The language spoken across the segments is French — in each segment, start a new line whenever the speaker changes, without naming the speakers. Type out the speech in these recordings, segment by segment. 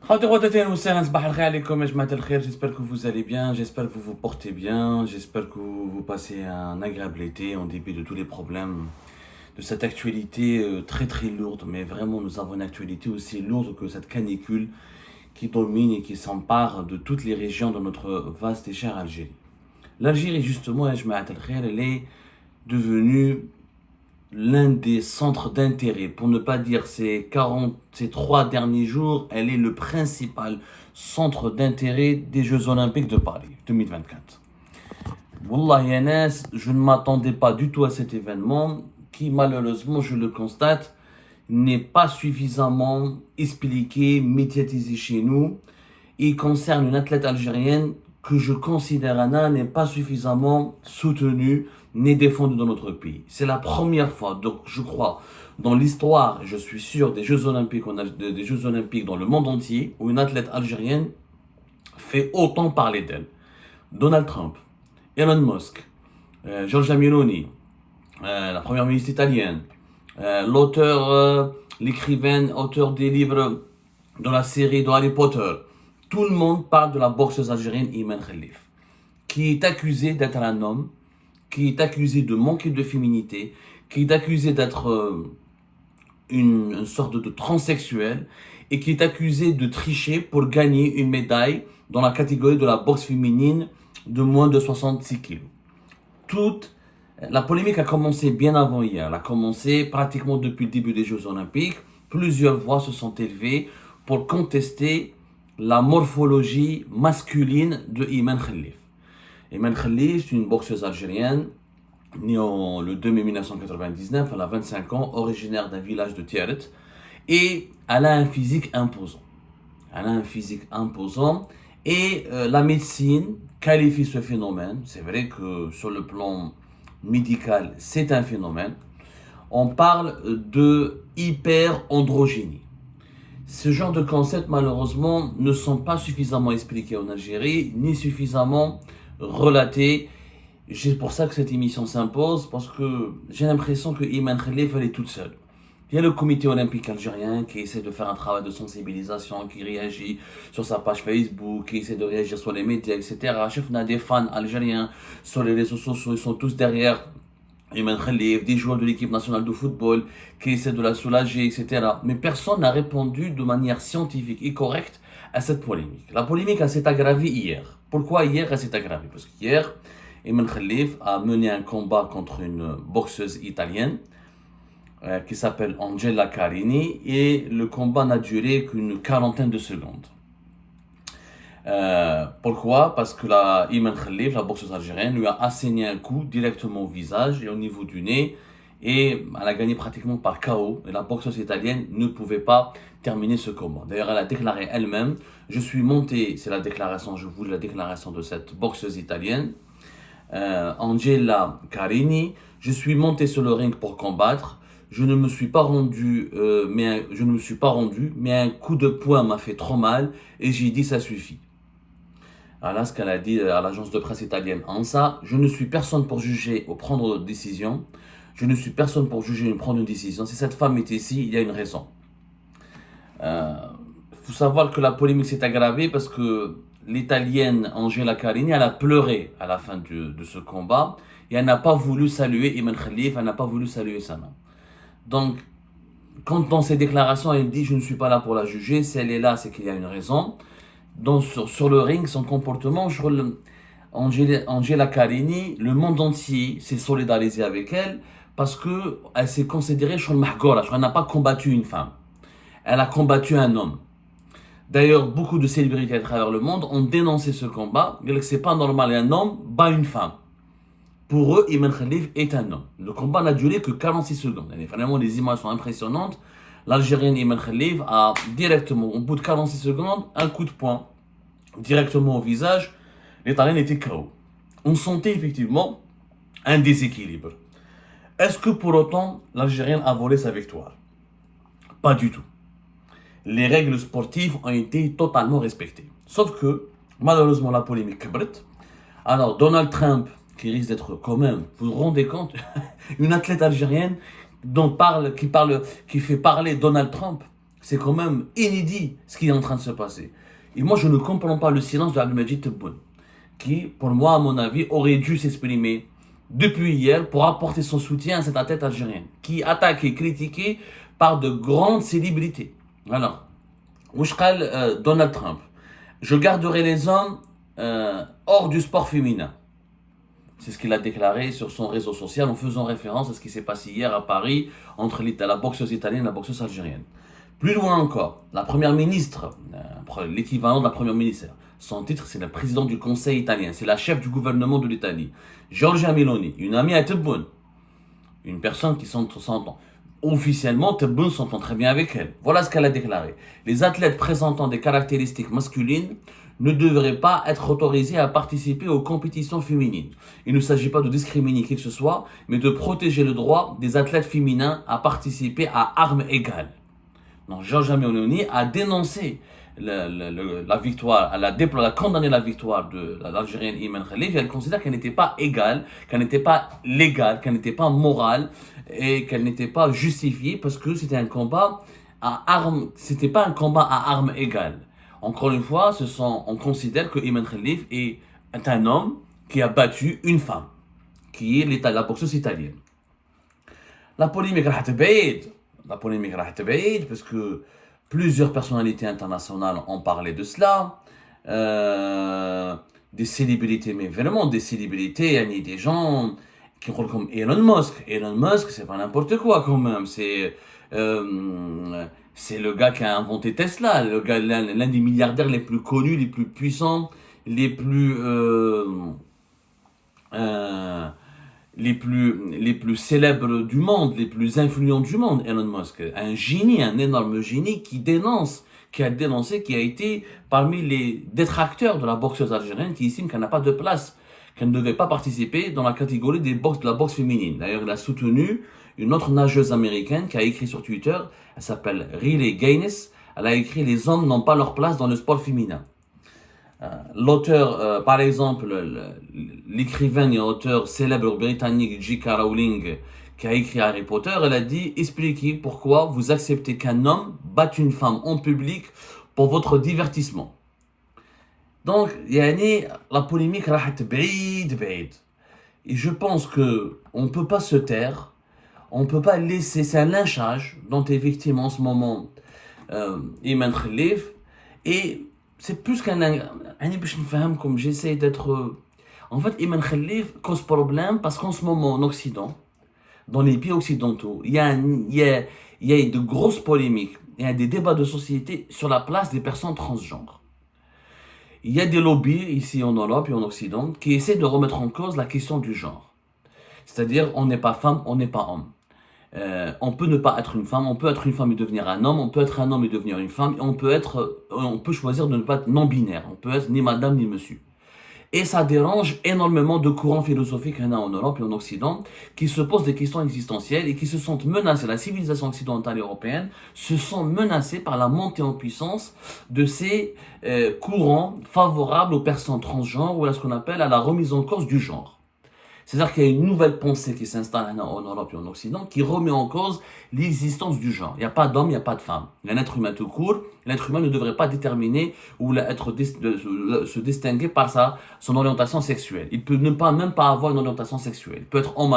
J'espère que vous allez bien, j'espère que vous vous portez bien, j'espère que vous passez un agréable été en dépit de tous les problèmes de cette actualité très très lourde. Mais vraiment, nous avons une actualité aussi lourde que cette canicule qui domine et qui s'empare de toutes les régions de notre vaste et chère Algérie. L'Algérie, justement, elle est devenue l'un des centres d'intérêt, pour ne pas dire ces 3 derniers jours, elle est le principal centre d'intérêt des Jeux Olympiques de Paris 2024. Wallah Yanas, je ne m'attendais pas du tout à cet événement qui malheureusement, je le constate, n'est pas suffisamment expliqué, médiatisé chez nous. Il concerne une athlète algérienne que je considère Anna n'est pas suffisamment soutenue ni défendue dans notre pays. C'est la première fois, donc je crois, dans l'histoire, je suis sûr, des Jeux Olympiques, des Jeux Olympiques dans le monde entier, où une athlète algérienne fait autant parler d'elle. Donald Trump, Elon Musk, Giorgia Meloni, la première ministre italienne, l'écrivaine, auteur des livres de la série de Harry Potter. Tout le monde parle de la boxeuse algérienne Iman Khalif, qui est accusée d'être un homme, qui est accusée de manquer de féminité, qui est accusée d'être une sorte de transsexuel et qui est accusée de tricher pour gagner une médaille dans la catégorie de la boxe féminine de moins de 66 kilos. La polémique a commencé bien avant hier. Elle a commencé pratiquement depuis le début des Jeux Olympiques. Plusieurs voix se sont élevées pour contester la morphologie masculine de Iman Khalif. Iman Khalif, c'est une boxeuse algérienne, née le 2 mai 1999, elle a 25 ans, originaire d'un village de Tiaret, et elle a un physique imposant. Et la médecine qualifie ce phénomène. C'est vrai que sur le plan médical, c'est un phénomène. On parle de hyperandrogénie. Ce genre de concepts, malheureusement, ne sont pas suffisamment expliqués en Algérie, ni suffisamment relatés. C'est pour ça que cette émission s'impose, parce que j'ai l'impression que Iman Khalif, elle est toute seule. Il y a le comité olympique algérien qui essaie de faire un travail de sensibilisation, qui réagit sur sa page Facebook, qui essaie de réagir sur les médias, etc. Chef, on a des fans algériens sur les réseaux sociaux, ils sont tous derrière Iman Khalif, des joueurs de l'équipe nationale de football qui essaient de la soulager, etc. Mais personne n'a répondu de manière scientifique et correcte à cette polémique. La polémique, elle s'est aggravée hier. Pourquoi hier elle s'est aggravée? Parce qu'hier, Iman Khalif a mené un combat contre une boxeuse italienne qui s'appelle Angela Carini et le combat n'a duré qu'une quarantaine de secondes. Pourquoi? Parce que Iman Khalif, la boxeuse algérienne, lui a asséné un coup directement au visage et au niveau du nez et elle a gagné pratiquement par KO et la boxeuse italienne ne pouvait pas terminer ce combat. D'ailleurs, elle a déclaré elle-même, je suis monté, c'est la déclaration, je vous lis la déclaration de cette boxeuse italienne, Angela Carini, je suis monté sur le ring pour combattre, je ne me suis pas rendu, mais un coup de poing m'a fait trop mal et j'ai dit ça suffit. Voilà ce qu'elle a dit à l'agence de presse italienne ANSA. Je ne suis personne pour juger ou prendre une décision. Je ne suis personne pour juger et prendre une décision. Si cette femme est ici, il y a une raison. Faut savoir que la polémique s'est aggravée parce que l'italienne Angela Carini, elle a pleuré à la fin de ce combat et elle n'a pas voulu saluer Iman Khalif, elle n'a pas voulu saluer sa main. Donc, quand dans ses déclarations, elle dit « je ne suis pas là pour la juger », si elle est là, c'est qu'il y a une raison. Donc, sur le ring, son comportement, Angela Carini, le monde entier s'est solidarisé avec elle parce qu'elle s'est considérée elle n'a pas combattu une femme. Elle a combattu un homme. D'ailleurs, beaucoup de célébrités à travers le monde ont dénoncé ce combat. Ils disent que c'est pas normal, un homme bat une femme. Pour eux, Iman Khalif est un homme. Le combat n'a duré que 46 secondes. Et vraiment, les images sont impressionnantes. L'Algérienne Iman Khalif a directement, au bout de 46 secondes, un coup de poing directement au visage. L'Italien était KO. On sentait effectivement un déséquilibre. Est-ce que pour autant, l'Algérienne a volé sa victoire? Pas du tout. Les règles sportives ont été totalement respectées. Sauf que, malheureusement, la polémique kibret. Alors, Donald Trump, qui risque d'être quand même, vous vous rendez compte, une athlète algérienne qui fait parler Donald Trump, C'est quand même inédit ce qui est en train de se passer. Et moi, je ne comprends pas le silence de Abdelmajid Tebboune, qui, pour moi, à mon avis, aurait dû s'exprimer depuis hier pour apporter son soutien à cette athlète algérienne, qui est attaquée et critiquée par de grandes célébrités. Alors, Donald Trump, je garderai les hommes hors du sport féminin. C'est ce qu'il a déclaré sur son réseau social en faisant référence à ce qui s'est passé hier à Paris entre la boxeuse italienne et la boxeuse algérienne. Plus loin encore, la première ministre, l'équivalent de la première ministre, son titre c'est la présidente du conseil italien, c'est la chef du gouvernement de l'Italie, Giorgia Meloni, une amie à Tebboune, une personne qui s'entend. Officiellement, Tebboune s'entend très bien avec elle. Voilà ce qu'elle a déclaré. Les athlètes présentant des caractéristiques masculines ne devraient pas être autorisés à participer aux compétitions féminines. Il ne s'agit pas de discriminer qui que ce soit, mais de protéger le droit des athlètes féminins à participer à armes égales. Donc, Giorgia Meloni a dénoncé la victoire, elle a condamné la victoire de l'Algérienne Iman Khalif et elle considère qu'elle n'était pas égale, qu'elle n'était pas légale, qu'elle n'était pas morale et qu'elle n'était pas justifiée parce que c'était un combat à armes, c'était pas un combat à armes égales. Encore une fois, on considère que Iman Khalif est un homme qui a battu une femme, qui est la boxeuse italienne. La polémique راح تبعد parce que plusieurs personnalités internationales ont parlé de cela. Des célébrités, mais vraiment des célébrités, des gens qui roulent comme Elon Musk. Elon Musk, c'est pas n'importe quoi quand même. C'est le gars qui a inventé Tesla, l'un des milliardaires les plus connus, les plus puissants, les plus célèbres du monde, les plus influents du monde, Elon Musk. Un génie, un énorme génie qui a dénoncé, qui a été parmi les détracteurs de la boxeuse algérienne, qui estime qu'elle n'a pas de place, qu'elle ne devait pas participer dans la catégorie de la boxe féminine. D'ailleurs, il a soutenu une autre nageuse américaine qui a écrit sur Twitter, elle s'appelle Riley Gaines, elle a écrit « Les hommes n'ont pas leur place dans le sport féminin ». L'auteur, par exemple, l'écrivain et auteur célèbre britannique J.K. Rowling, qui a écrit Harry Potter, elle a dit « Expliquez pourquoi vous acceptez qu'un homme batte une femme en public pour votre divertissement. » Donc, la polémique راحت بعيد. Et je pense que on ne peut pas se taire, on ne peut pas laisser, c'est un lynchage dont est victime en ce moment Iman Khalif, et c'est plus qu'un comme j'essaie d'être en fait Iman Khalif cause problème parce qu'en ce moment en Occident, dans les pays occidentaux, il y a de grosses polémiques, il y a des débats de société sur la place des personnes transgenres. Il y a des lobbies ici en Europe et en Occident qui essaient de remettre en cause la question du genre. C'est-à-dire, on n'est pas femme, on n'est pas homme. On peut ne pas être une femme, on peut être une femme et devenir un homme, on peut être un homme et devenir une femme, et on peut choisir de ne pas être non-binaire, on peut être ni madame ni monsieur. Et ça dérange énormément de courants philosophiques en Europe et en Occident qui se posent des questions existentielles et qui se sentent menacés. La civilisation occidentale et européenne se sent menacée par la montée en puissance de ces courants favorables aux personnes transgenres ou à ce qu'on appelle à la remise en cause du genre. C'est-à-dire qu'il y a une nouvelle pensée qui s'installe en Europe et en Occident qui remet en cause l'existence du genre. Il n'y a pas d'homme, il n'y a pas de femme. Il y a un être humain tout court. L'être humain ne devrait pas déterminer ou se distinguer par son orientation sexuelle. Il peut même pas avoir une orientation sexuelle. Il peut être homme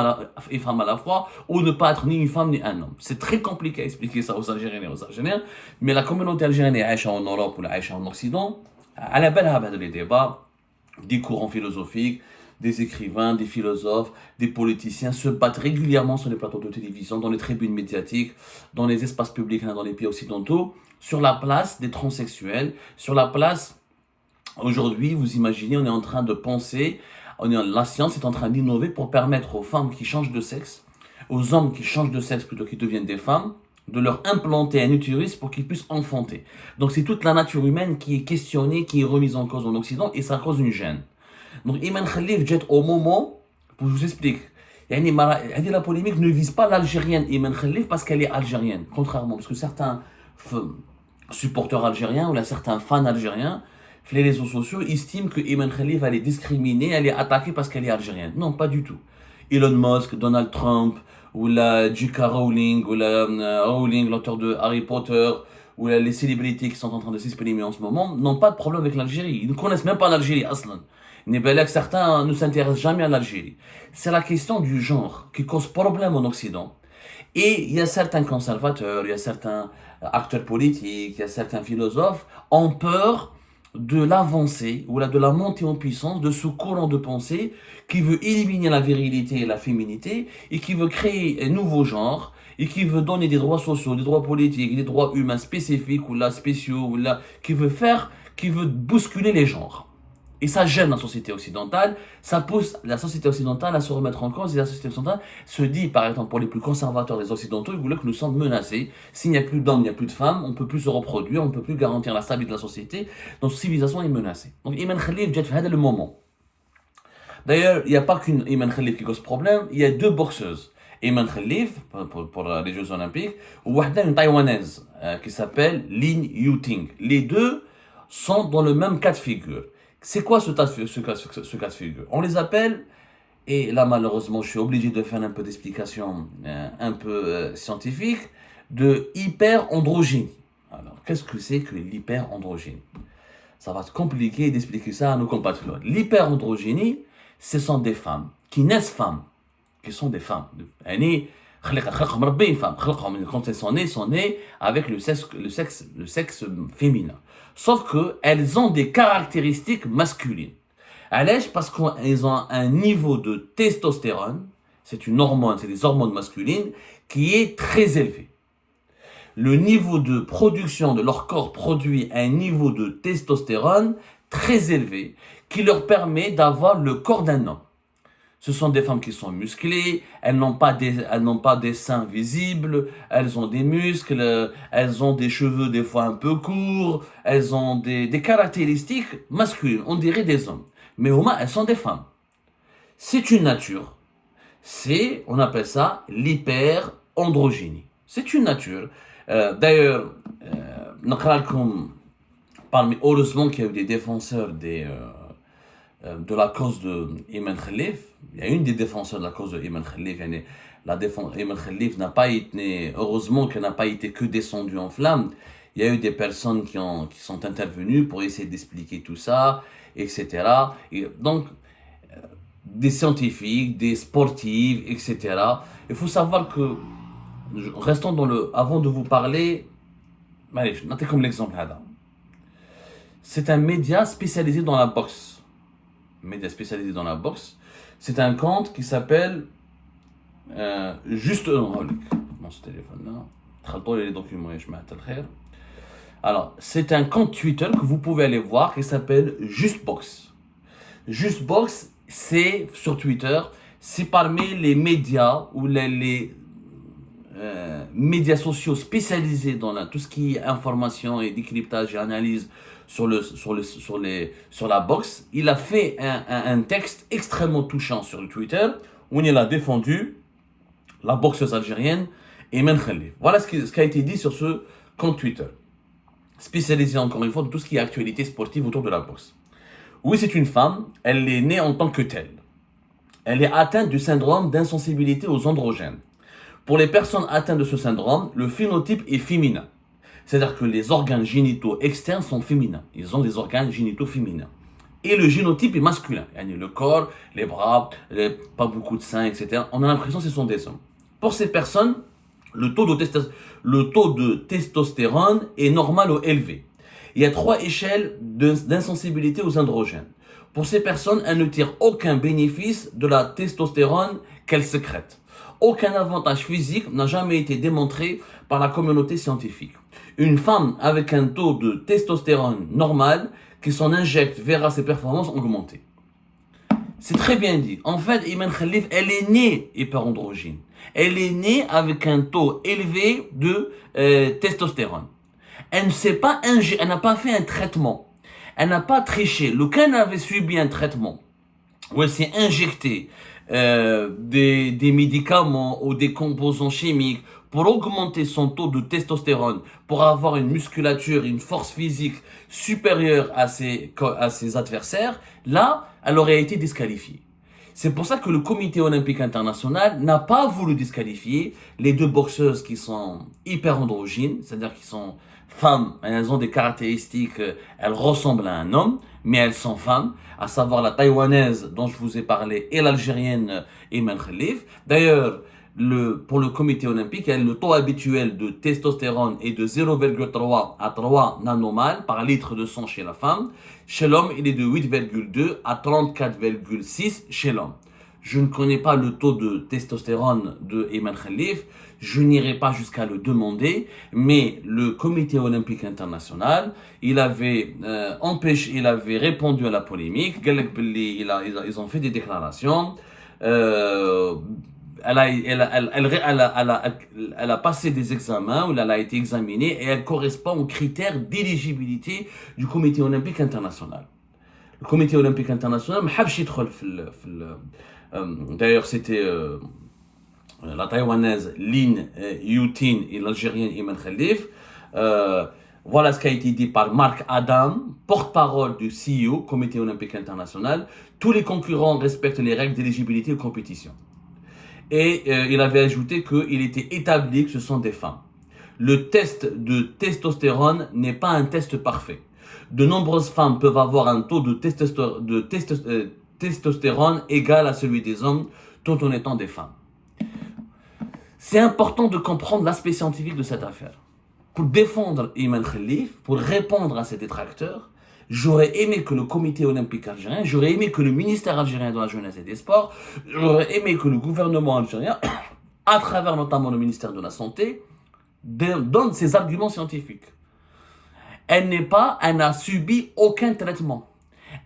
et femme à la fois ou ne pas être ni une femme ni un homme. C'est très compliqué à expliquer ça aux Algériens et aux Algériens. Mais la communauté algérienne est en Europe ou en Occident. À la belle habitude les débats, des courants philosophiques, des écrivains, des philosophes, des politiciens se battent régulièrement sur les plateaux de télévision, dans les tribunes médiatiques, dans les espaces publics, dans les pays occidentaux, sur la place des transsexuels, sur la place, aujourd'hui, vous imaginez, on est en train de penser, la science est en train d'innover pour permettre aux femmes qui changent de sexe, aux hommes qui changent de sexe plutôt qu'ils deviennent des femmes, de leur implanter un utérus pour qu'ils puissent enfanter. Donc c'est toute la nature humaine qui est questionnée, qui est remise en cause en Occident, et ça cause une gêne. Donc Iman Khalif jette au moment, pour je vous explique, la polémique ne vise pas l'Algérienne Iman Khalif parce qu'elle est algérienne, contrairement, parce que certains supporters algériens ou certains fans algériens, les réseaux sociaux, estiment que Iman Khalif elle est discriminée, elle est attaquée parce qu'elle est algérienne. Non, pas du tout. Elon Musk, Donald Trump, ou la J.K. Rowling, ou Rowling, l'auteur de Harry Potter, ou les célébrités qui sont en train de s'exprimer en ce moment n'ont pas de problème avec l'Algérie. Ils ne connaissent même pas l'Algérie, aslan. Certains ne s'intéressent jamais à l'Algérie. C'est la question du genre qui cause problème en Occident. Et il y a certains conservateurs, il y a certains acteurs politiques, il y a certains philosophes ont peur de l'avancée ou de la montée en puissance de ce courant de pensée qui veut éliminer la virilité et la féminité et qui veut créer un nouveau genre et qui veut donner des droits sociaux, des droits politiques, des droits humains spécifiques ou là spéciaux ou là qui veut bousculer les genres. Et ça gêne la société occidentale, ça pousse la société occidentale à se remettre en cause, et la société occidentale se dit, par exemple, pour les plus conservateurs des occidentaux, ils voulaient que nous sommes menacés. S'il n'y a plus d'hommes, il n'y a plus de femmes, on ne peut plus se reproduire, on ne peut plus garantir la stabilité de la société, notre civilisation est menacée. Donc Iman Khalif, c'est le moment. D'ailleurs, il n'y a pas qu'une Iman Khalif qui cause problème, il y a deux boxeuses. Iman Khalif, pour les Jeux Olympiques, ou une taïwanaise qui s'appelle Lin Yuting. Les deux sont dans le même cas de figure. C'est quoi ce cas de figure? On les appelle, et là malheureusement je suis obligé de faire un peu d'explication un peu scientifique, de hyperandrogynie. Alors qu'est-ce que c'est que l'hyperandrogynie? Ça va être compliqué d'expliquer ça à nos compatriotes. L'hyperandrogynie, ce sont des femmes qui naissent femmes, qui sont des femmes. Quand elles sont nées avec le sexe féminin. Sauf qu'elles ont des caractéristiques masculines. Parce qu'elles ont un niveau de testostérone, c'est une hormone, c'est des hormones masculines, qui est très élevé. Le niveau de production de leur corps produit un niveau de testostérone très élevé, qui leur permet d'avoir le corps d'un homme. Ce sont des femmes qui sont musclées, elles n'ont pas des seins visibles, elles ont des muscles, elles ont des cheveux des fois un peu courts, elles ont des caractéristiques masculines, on dirait des hommes. Mais au moins, elles sont des femmes. C'est une nature. On appelle ça l'hyperandrogynie. C'est une nature. D'ailleurs, heureusement qu'il y a eu des défenseurs de la cause de Iman Khalif. Il y a une des défenseurs de la cause de Iman Khalif. Iman Khalif n'a pas été, heureusement qu'elle n'a pas été que descendue en flammes. Il y a eu des personnes qui sont intervenues pour essayer d'expliquer tout ça, etc. Et donc, des scientifiques, des sportifs, etc. Il faut savoir que, restons avant de vous parler, notez comme l'exemple là. C'est un média spécialisé dans la boxe. C'est un compte qui s'appelle Juste dans ce téléphone-là. Les documents, alors, c'est un compte Twitter que vous pouvez aller voir qui s'appelle Justbox. Justbox, c'est sur Twitter, c'est parmi les médias ou les médias sociaux spécialisés dans tout ce qui est information et décryptage et analyse sur la boxe. Il a fait un texte extrêmement touchant sur le Twitter où il a défendu la boxeuse algérienne Iman Khalif. Voilà ce qui a été dit sur ce compte Twitter, spécialisé encore une fois dans tout ce qui est actualité sportive autour de la boxe. Oui, c'est une femme, elle est née en tant que telle. Elle est atteinte du syndrome d'insensibilité aux androgènes. Pour les personnes atteintes de ce syndrome, le phénotype est féminin. C'est-à-dire que les organes génitaux externes sont féminins. Ils ont des organes génitaux féminins. Et le génotype est masculin. Le corps, les bras, pas beaucoup de seins, etc. On a l'impression que ce sont des hommes. Pour ces personnes, le taux de testostérone est normal ou élevé. Il y a 3 échelles d'insensibilité aux androgènes. Pour ces personnes, elles ne tirent aucun bénéfice de la testostérone qu'elles sécrètent. Aucun avantage physique n'a jamais été démontré par la communauté scientifique. Une femme avec un taux de testostérone normal qui s'en injecte verra ses performances augmenter. C'est très bien dit. En fait, Iman Khalif, elle est née hyperandrogyne. Elle est née avec un taux élevé de testostérone. Elle n'a pas fait un traitement. Elle n'a pas triché. Le cas avait subi un traitement où elle s'est injectée des médicaments ou des composants chimiques pour augmenter son taux de testostérone, pour avoir une musculature, une force physique supérieure à ses adversaires, là, elle aurait été disqualifiée. C'est pour ça que le Comité olympique international n'a pas voulu disqualifier les 2 boxeuses qui sont hyper androgynes, c'est-à-dire qui sont femmes, elles ont des caractéristiques, elles ressemblent à un homme, mais elles sont femmes, à savoir la taïwanaise dont je vous ai parlé et l'algérienne Iman Khalif. D'ailleurs, pour le comité olympique, le taux habituel de testostérone est de 0,3 à 3 nanomales par litre de sang chez la femme. Chez l'homme, il est de 8,2 à 34,6 chez l'homme. Je ne connais pas le taux de testostérone de Iman Khalif, je n'irai pas jusqu'à le demander, mais le comité olympique international, il avait répondu à la polémique, ils ont fait des déclarations, elle a passé des examens où elle a été examinée et elle correspond aux critères d'éligibilité du comité olympique international. Le comité olympique international, d'ailleurs c'était la taïwanaise Lin Yutin et l'algérienne Iman Khalif. Voilà ce qui a été dit par Marc Adam, porte-parole du CIO, Comité olympique international. Tous les concurrents respectent les règles d'éligibilité aux compétitions. Et il avait ajouté qu'il était établi que ce sont des femmes. Le test de testostérone n'est pas un test parfait. De nombreuses femmes peuvent avoir un taux de testostérone égal à celui des hommes, tout en étant des femmes. C'est important de comprendre l'aspect scientifique de cette affaire. Pour défendre Iman Khalif, pour répondre à ses détracteurs, j'aurais aimé que le comité olympique algérien, j'aurais aimé que le ministère algérien de la jeunesse et des sports, j'aurais aimé que le gouvernement algérien, à travers notamment le ministère de la santé, donne ses arguments scientifiques. Elle n'a subi aucun traitement.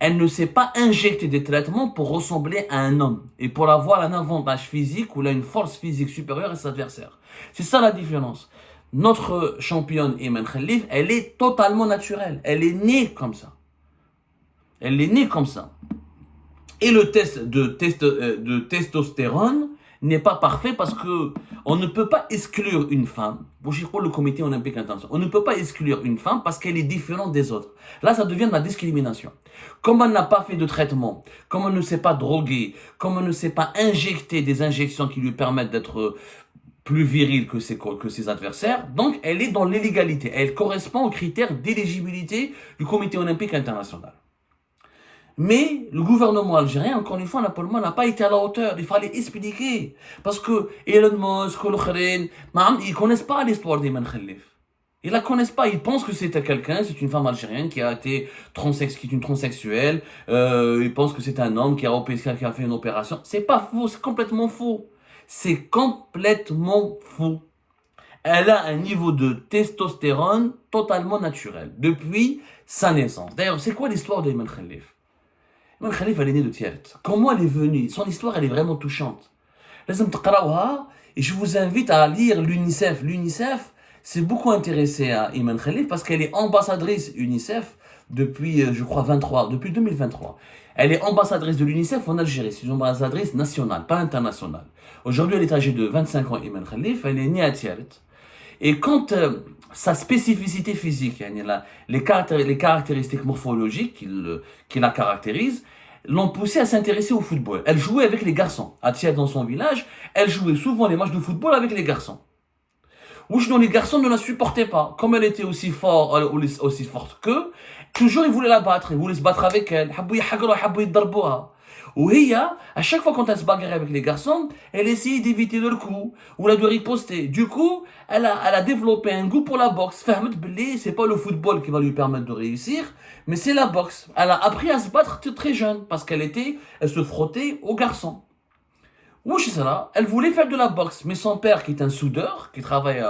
Elle ne s'est pas injecter des traitements pour ressembler à un homme et pour avoir un avantage physique ou une force physique supérieure à ses adversaires. C'est ça la différence. Notre championne Iman Khalif, elle est totalement naturelle. Elle est née comme ça. Elle est née comme ça. Et le test de testostérone n'est pas parfait parce que on ne peut pas exclure une femme. Pour le comité olympique international, on ne peut pas exclure une femme parce qu'elle est différente des autres. Là, ça devient de la discrimination. Comme elle n'a pas fait de traitement, comme elle ne s'est pas droguée, comme elle ne s'est pas injecté des injections qui lui permettent d'être plus virile que ses adversaires, donc elle est dans l'illégalité. Elle correspond aux critères d'éligibilité du comité olympique international. Mais le gouvernement algérien, encore une fois, n'a pas été à la hauteur. Il fallait expliquer. Parce que Elon Musk, ils ne connaissent pas l'histoire d'Iman Khalif. Ils la connaissent pas. Ils pensent que c'était quelqu'un, c'est une femme algérienne qui est une transsexuelle. Ils pensent que c'est un homme qui a fait une opération. C'est pas faux, c'est complètement faux. C'est complètement faux. Elle a un niveau de testostérone totalement naturel depuis sa naissance. D'ailleurs, c'est quoi l'histoire d'Iman Khalif? Iman Khalif, elle est née de Tiert. Comment elle est venue? Son histoire, elle est vraiment touchante. Et je vous invite à lire l'UNICEF. L'UNICEF s'est beaucoup intéressé à Iman Khalif parce qu'elle est ambassadrice UNICEF depuis, je crois, depuis 2023. Elle est ambassadrice de l'UNICEF en Algérie. C'est une ambassadrice nationale, pas internationale. Aujourd'hui, elle est âgée de 25 ans, Iman Khalif. Elle est née à Tiert. Et quand sa spécificité physique, les caractéristiques morphologiques qui la caractérisent, l'ont poussée à s'intéresser au football. Elle jouait avec les garçons. À Tiet, dans son village, elle jouait souvent les matchs de football avec les garçons. Ou les garçons ne la supportaient pas. Comme elle était aussi forte qu'eux, toujours ils voulaient la battre, ils voulaient se battre avec elle. À chaque fois quand elle se bagarrait avec les garçons, elle essayait d'éviter leur coup, ou de riposter. Du coup, elle a développé un goût pour la boxe. C'est pas le football qui va lui permettre de réussir, mais c'est la boxe. Elle a appris à se battre très jeune, parce elle se frottait aux garçons. Elle voulait faire de la boxe, mais son père, qui est un soudeur, qui travaille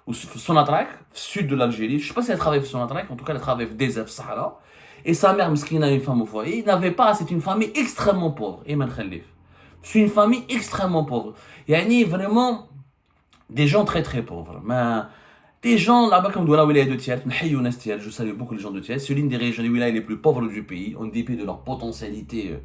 au Sonatrach, sud de l'Algérie, je sais pas si elle travaille au Sonatrach, en tout cas elle travaille au DSF Sahara, et sa mère, Mskina, une femme au foyer, c'est une famille extrêmement pauvre, Iman Khalif. C'est une famille extrêmement pauvre. Il y a vraiment des gens très très pauvres. Mais des gens là-bas comme la wilaya de Tiet, je salue beaucoup les gens de Tiet, c'est l'une des régions des wilayas les plus pauvres du pays, en dépit de leur potentialité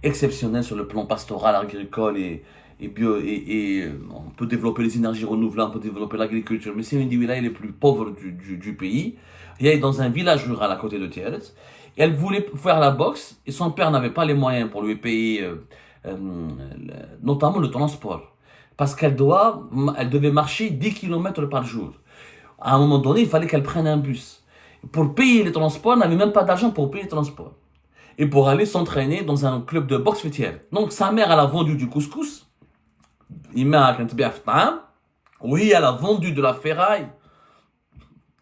exceptionnelle sur le plan pastoral, agricole et on peut développer les énergies renouvelables, on peut développer l'agriculture, mais c'est une des wilayas les plus pauvres du pays. Elle est dans un village rural à côté de Tiet. Elle voulait faire la boxe et son père n'avait pas les moyens pour lui payer notamment le transport. Parce qu'elle devait marcher 10 km par jour. À un moment donné, il fallait qu'elle prenne un bus. Pour payer les transports, elle n'avait même pas d'argent pour payer les transports. Et pour aller s'entraîner dans un club de boxe fêtière. Donc sa mère, elle a vendu du couscous. Oui, elle a vendu de la ferraille.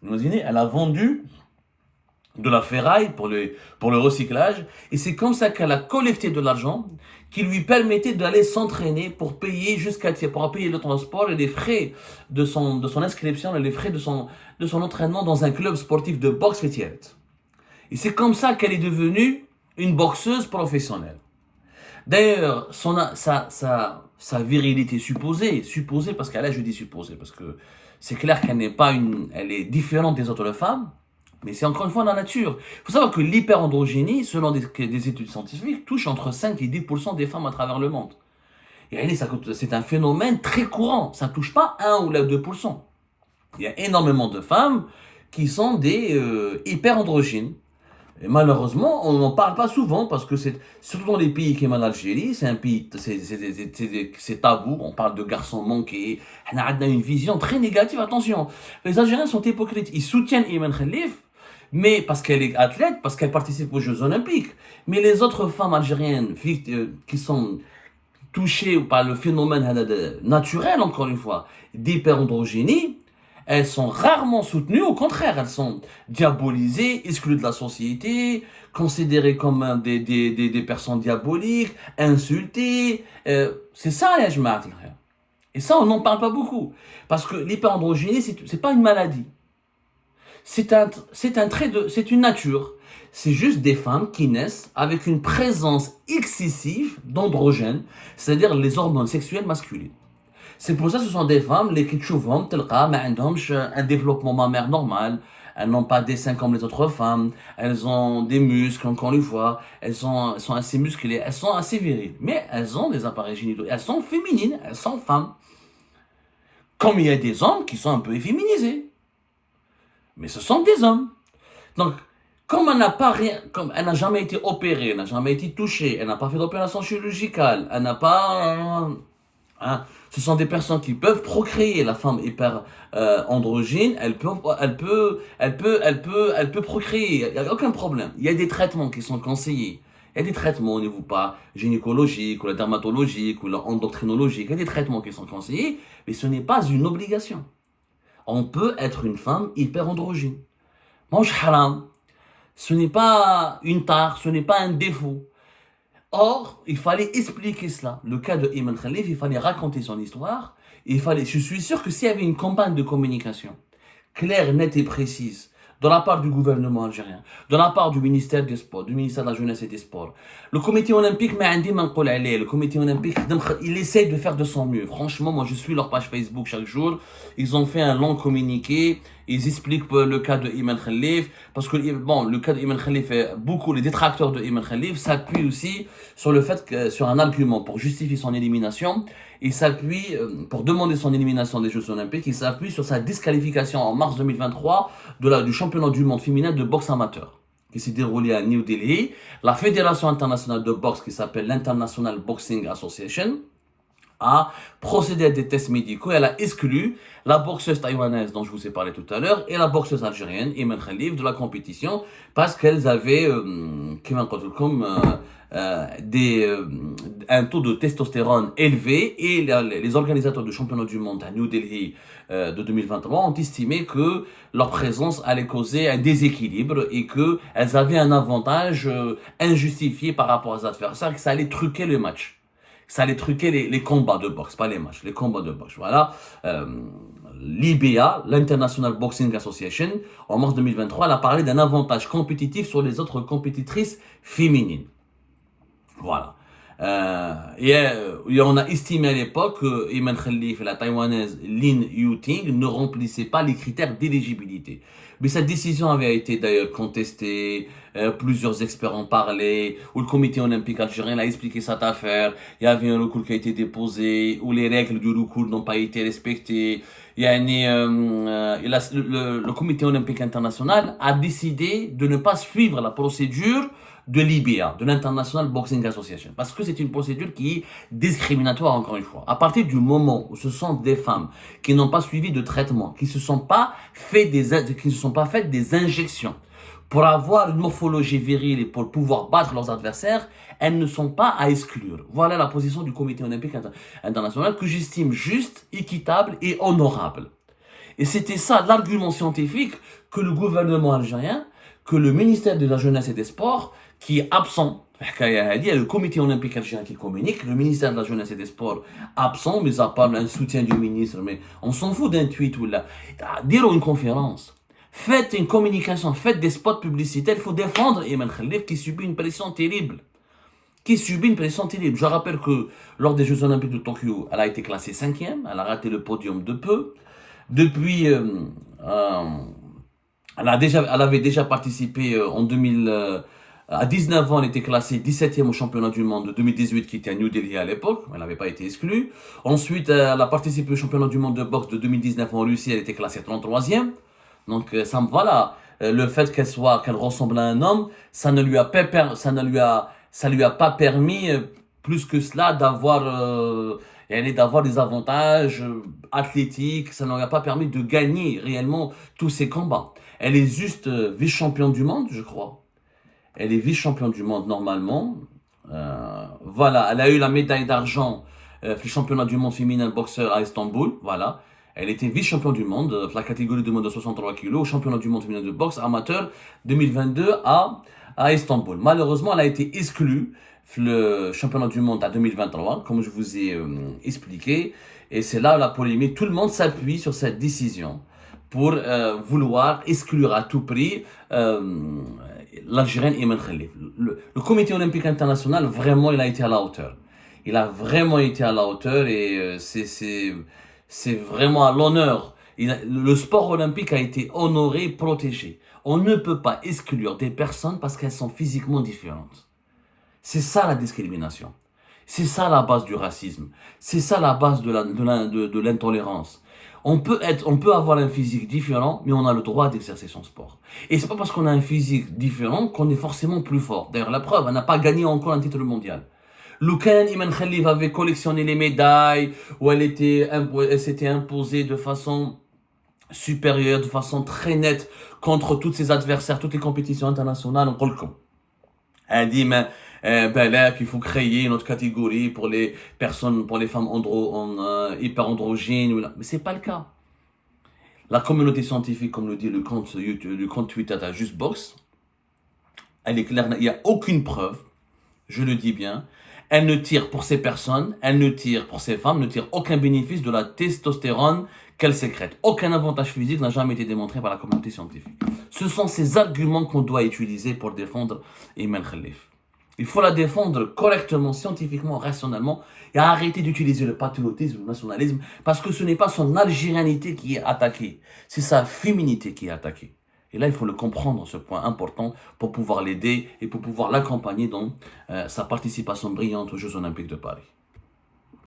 Imaginez, elle a vendu de la ferraille pour le recyclage. Et c'est comme ça qu'elle a collecté de l'argent qui lui permettait d'aller s'entraîner pour payer pour payer le transport et les frais de son inscription et les frais de son entraînement dans un club sportif de boxe fêtière. Et c'est comme ça qu'elle est devenue une boxeuse professionnelle. D'ailleurs, sa virilité supposée parce qu'elle a, je dis supposée, parce que c'est clair qu'elle n'est pas elle est différente des autres femmes, mais c'est encore une fois la nature. Il faut savoir que l'hyperandrogénie, selon des études scientifiques, touche entre 5 et 10% des femmes à travers le monde. Et c'est un phénomène très courant, ça ne touche pas 1 ou 2%. Il y a énormément de femmes qui sont des hyperandrogynes. Et malheureusement, on n'en parle pas souvent parce que surtout dans les pays comme l'Algérie, c'est un pays, c'est tabou. On parle de garçons manqués. On a une vision très négative. Attention, les Algériens sont hypocrites. Ils soutiennent Iman Khalif, mais parce qu'elle est athlète, parce qu'elle participe aux Jeux Olympiques. Mais les autres femmes algériennes qui sont touchées par le phénomène naturel, encore une fois, d'hyperandrogénie, elles sont rarement soutenues, au contraire, elles sont diabolisées, exclues de la société, considérées comme des personnes diaboliques, insultées. C'est ça, ya jamaat. Et ça, on n'en parle pas beaucoup. Parce que l'hyperandrogénie, c'est pas une maladie. C'est une nature. C'est juste des femmes qui naissent avec une présence excessive d'androgènes, c'est-à-dire les hormones sexuelles masculines. C'est pour ça que ce sont des femmes, les qui تشوفهم تلقى ما عندهمش un développement mammaire normal, elles n'ont pas des seins comme les autres femmes, elles ont des muscles, encore une fois, elles sont assez musclées, elles sont assez viriles, mais elles ont des appareils génitaux, elles sont féminines, elles sont femmes. Comme il y a des hommes qui sont un peu efféminisés. Mais ce sont des hommes. Donc, comme elle n'a jamais été opérée, elle n'a jamais été touchée, elle n'a pas fait d'opération chirurgicale, elle n'a pas... ce sont des personnes qui peuvent procréer. La femme hyper androgyne, elle peut procréer. Il n'y a aucun problème. Il y a des traitements qui sont conseillés. Il y a des traitements au niveau pas gynécologique, ou la dermatologique, ou la endocrinologique. Il y a des traitements qui sont conseillés, mais ce n'est pas une obligation. On peut être une femme hyper androgyne. Mange haram. Ce n'est pas une tare, ce n'est pas un défaut. Or, il fallait expliquer cela. Le cas de Iman Khalif, il fallait raconter son histoire. Je suis sûr que s'il y avait une campagne de communication claire, nette et précise de la part du gouvernement algérien, de la part du ministère des Sports, du ministère de la Jeunesse et des Sports, le comité olympique, le comité olympique, il essaie de faire de son mieux. Franchement, moi je suis leur page Facebook chaque jour. Ils ont fait un long communiqué. Ils expliquent le cas de Iman Khalif, parce que le cas de Iman Khalif, les détracteurs de Iman Khalif s'appuient aussi sur un argument pour justifier son élimination. Ils s'appuient, pour demander son élimination des Jeux Olympiques, ils s'appuient sur sa disqualification en mars 2023 du championnat du monde féminin de boxe amateur, qui s'est déroulé à New Delhi. La fédération internationale de boxe, qui s'appelle l'International Boxing Association, a procédé à des tests médicaux et elle a exclu la boxeuse taïwanaise dont je vous ai parlé tout à l'heure et la boxeuse algérienne Iman Khalif de la compétition parce qu'elles avaient un taux de testostérone élevé et les organisateurs du championnat du monde à New Delhi de 2023 ont estimé que leur présence allait causer un déséquilibre et qu'elles avaient un avantage injustifié par rapport aux adversaires, que ça allait truquer le match. Ça allait truquer les combats de boxe, pas les matchs, les combats de boxe. Voilà. L'IBA, l'International Boxing Association, en mars 2023, elle a parlé d'un avantage compétitif sur les autres compétitrices féminines. Voilà. Et on a estimé à l'époque que Iman Khalif et la taïwanaise Lin Yuting ne remplissaient pas les critères d'éligibilité. Mais cette décision avait été d'ailleurs contestée, plusieurs experts en parlaient, où le comité olympique algérien a expliqué cette affaire, il y avait un recours qui a été déposé, où les règles du recours n'ont pas été respectées. Le comité olympique international a décidé de ne pas suivre la procédure de l'IBA, de l'International Boxing Association, parce que c'est une procédure qui est discriminatoire, encore une fois. À partir du moment où ce sont des femmes qui n'ont pas suivi de traitement, qui ne se sont pas faites des injections pour avoir une morphologie virile et pour pouvoir battre leurs adversaires, elles ne sont pas à exclure. Voilà la position du comité olympique international que j'estime juste, équitable et honorable. Et c'était ça l'argument scientifique que le gouvernement algérien, que le ministère de la Jeunesse et des Sports, qui est absent. Il y a le comité olympique algérien qui communique, le ministère de la Jeunesse et des Sports absent, mais ça parle un soutien du ministre, mais on s'en fout d'un tweet ou là. Dire une conférence. Faites une communication, faites des spots publicitaires, il faut défendre Ayman Khalif qui subit une pression terrible. Je rappelle que lors des Jeux Olympiques de Tokyo, elle a été classée 5e, elle a raté le podium de peu. Depuis, elle avait déjà participé en 2000, à 19 ans, elle était classée 17e au championnat du monde de 2018 qui était à New Delhi à l'époque, elle n'avait pas été exclue. Ensuite, elle a participé au championnat du monde de boxe de 2019 en Russie, elle était classée 33e. Donc voilà, le fait qu'elle ressemble à un homme, ça lui a pas permis plus que cela d'avoir des avantages athlétiques, ça ne lui a pas permis de gagner réellement tous ses combats. Elle est juste vice-championne du monde, je crois. Elle est vice-championne du monde normalement. Voilà, elle a eu la médaille d'argent le championnat du monde féminin boxeur à Istanbul, voilà. Elle était vice-championne du monde, la catégorie de monde de 63 kg, au championnat du monde féminin de boxe amateur 2022 à Istanbul. Malheureusement, elle a été exclue le championnat du monde à 2023, comme je vous ai expliqué. Et c'est là la polémique. Tout le monde s'appuie sur cette décision pour vouloir exclure à tout prix l'Algérienne Ayman Khalif. Le comité olympique international, vraiment, il a été à la hauteur. Il a vraiment été à la hauteur et c'est vraiment à l'honneur. Le sport olympique a été honoré, protégé. On ne peut pas exclure des personnes parce qu'elles sont physiquement différentes. C'est ça la discrimination. C'est ça la base du racisme. C'est ça la base de l'intolérance. On peut avoir un physique différent, mais on a le droit d'exercer son sport. Et c'est pas parce qu'on a un physique différent qu'on est forcément plus fort. D'ailleurs, la preuve, elle n'a pas gagné encore un titre mondial. Loukan Ayman Khalif avait collectionné les médailles, où elle s'était imposée de façon supérieure, de façon très nette, contre tous ses adversaires, toutes les compétitions internationales, on le com. Elle dit, mais, là, qu'il faut créer une autre catégorie pour les personnes, pour les femmes hyper-androgynes, mais c'est pas le cas. La communauté scientifique, comme le dit le compte Twitter à JustBox, elle est claire, il n'y a aucune preuve, je le dis bien, elle ne tire pour ces personnes, elle ne tire pour ces femmes, ne tire aucun bénéfice de la testostérone qu'elle sécrète. Aucun avantage physique n'a jamais été démontré par la communauté scientifique. Ce sont ces arguments qu'on doit utiliser pour défendre Ayman Khalif. Il faut la défendre correctement, scientifiquement, rationnellement, et arrêter d'utiliser le patriotisme, le nationalisme, parce que ce n'est pas son algérianité qui est attaquée, c'est sa féminité qui est attaquée. Et là, il faut le comprendre, ce point important, pour pouvoir l'aider et pour pouvoir l'accompagner dans sa participation brillante aux Jeux Olympiques de Paris.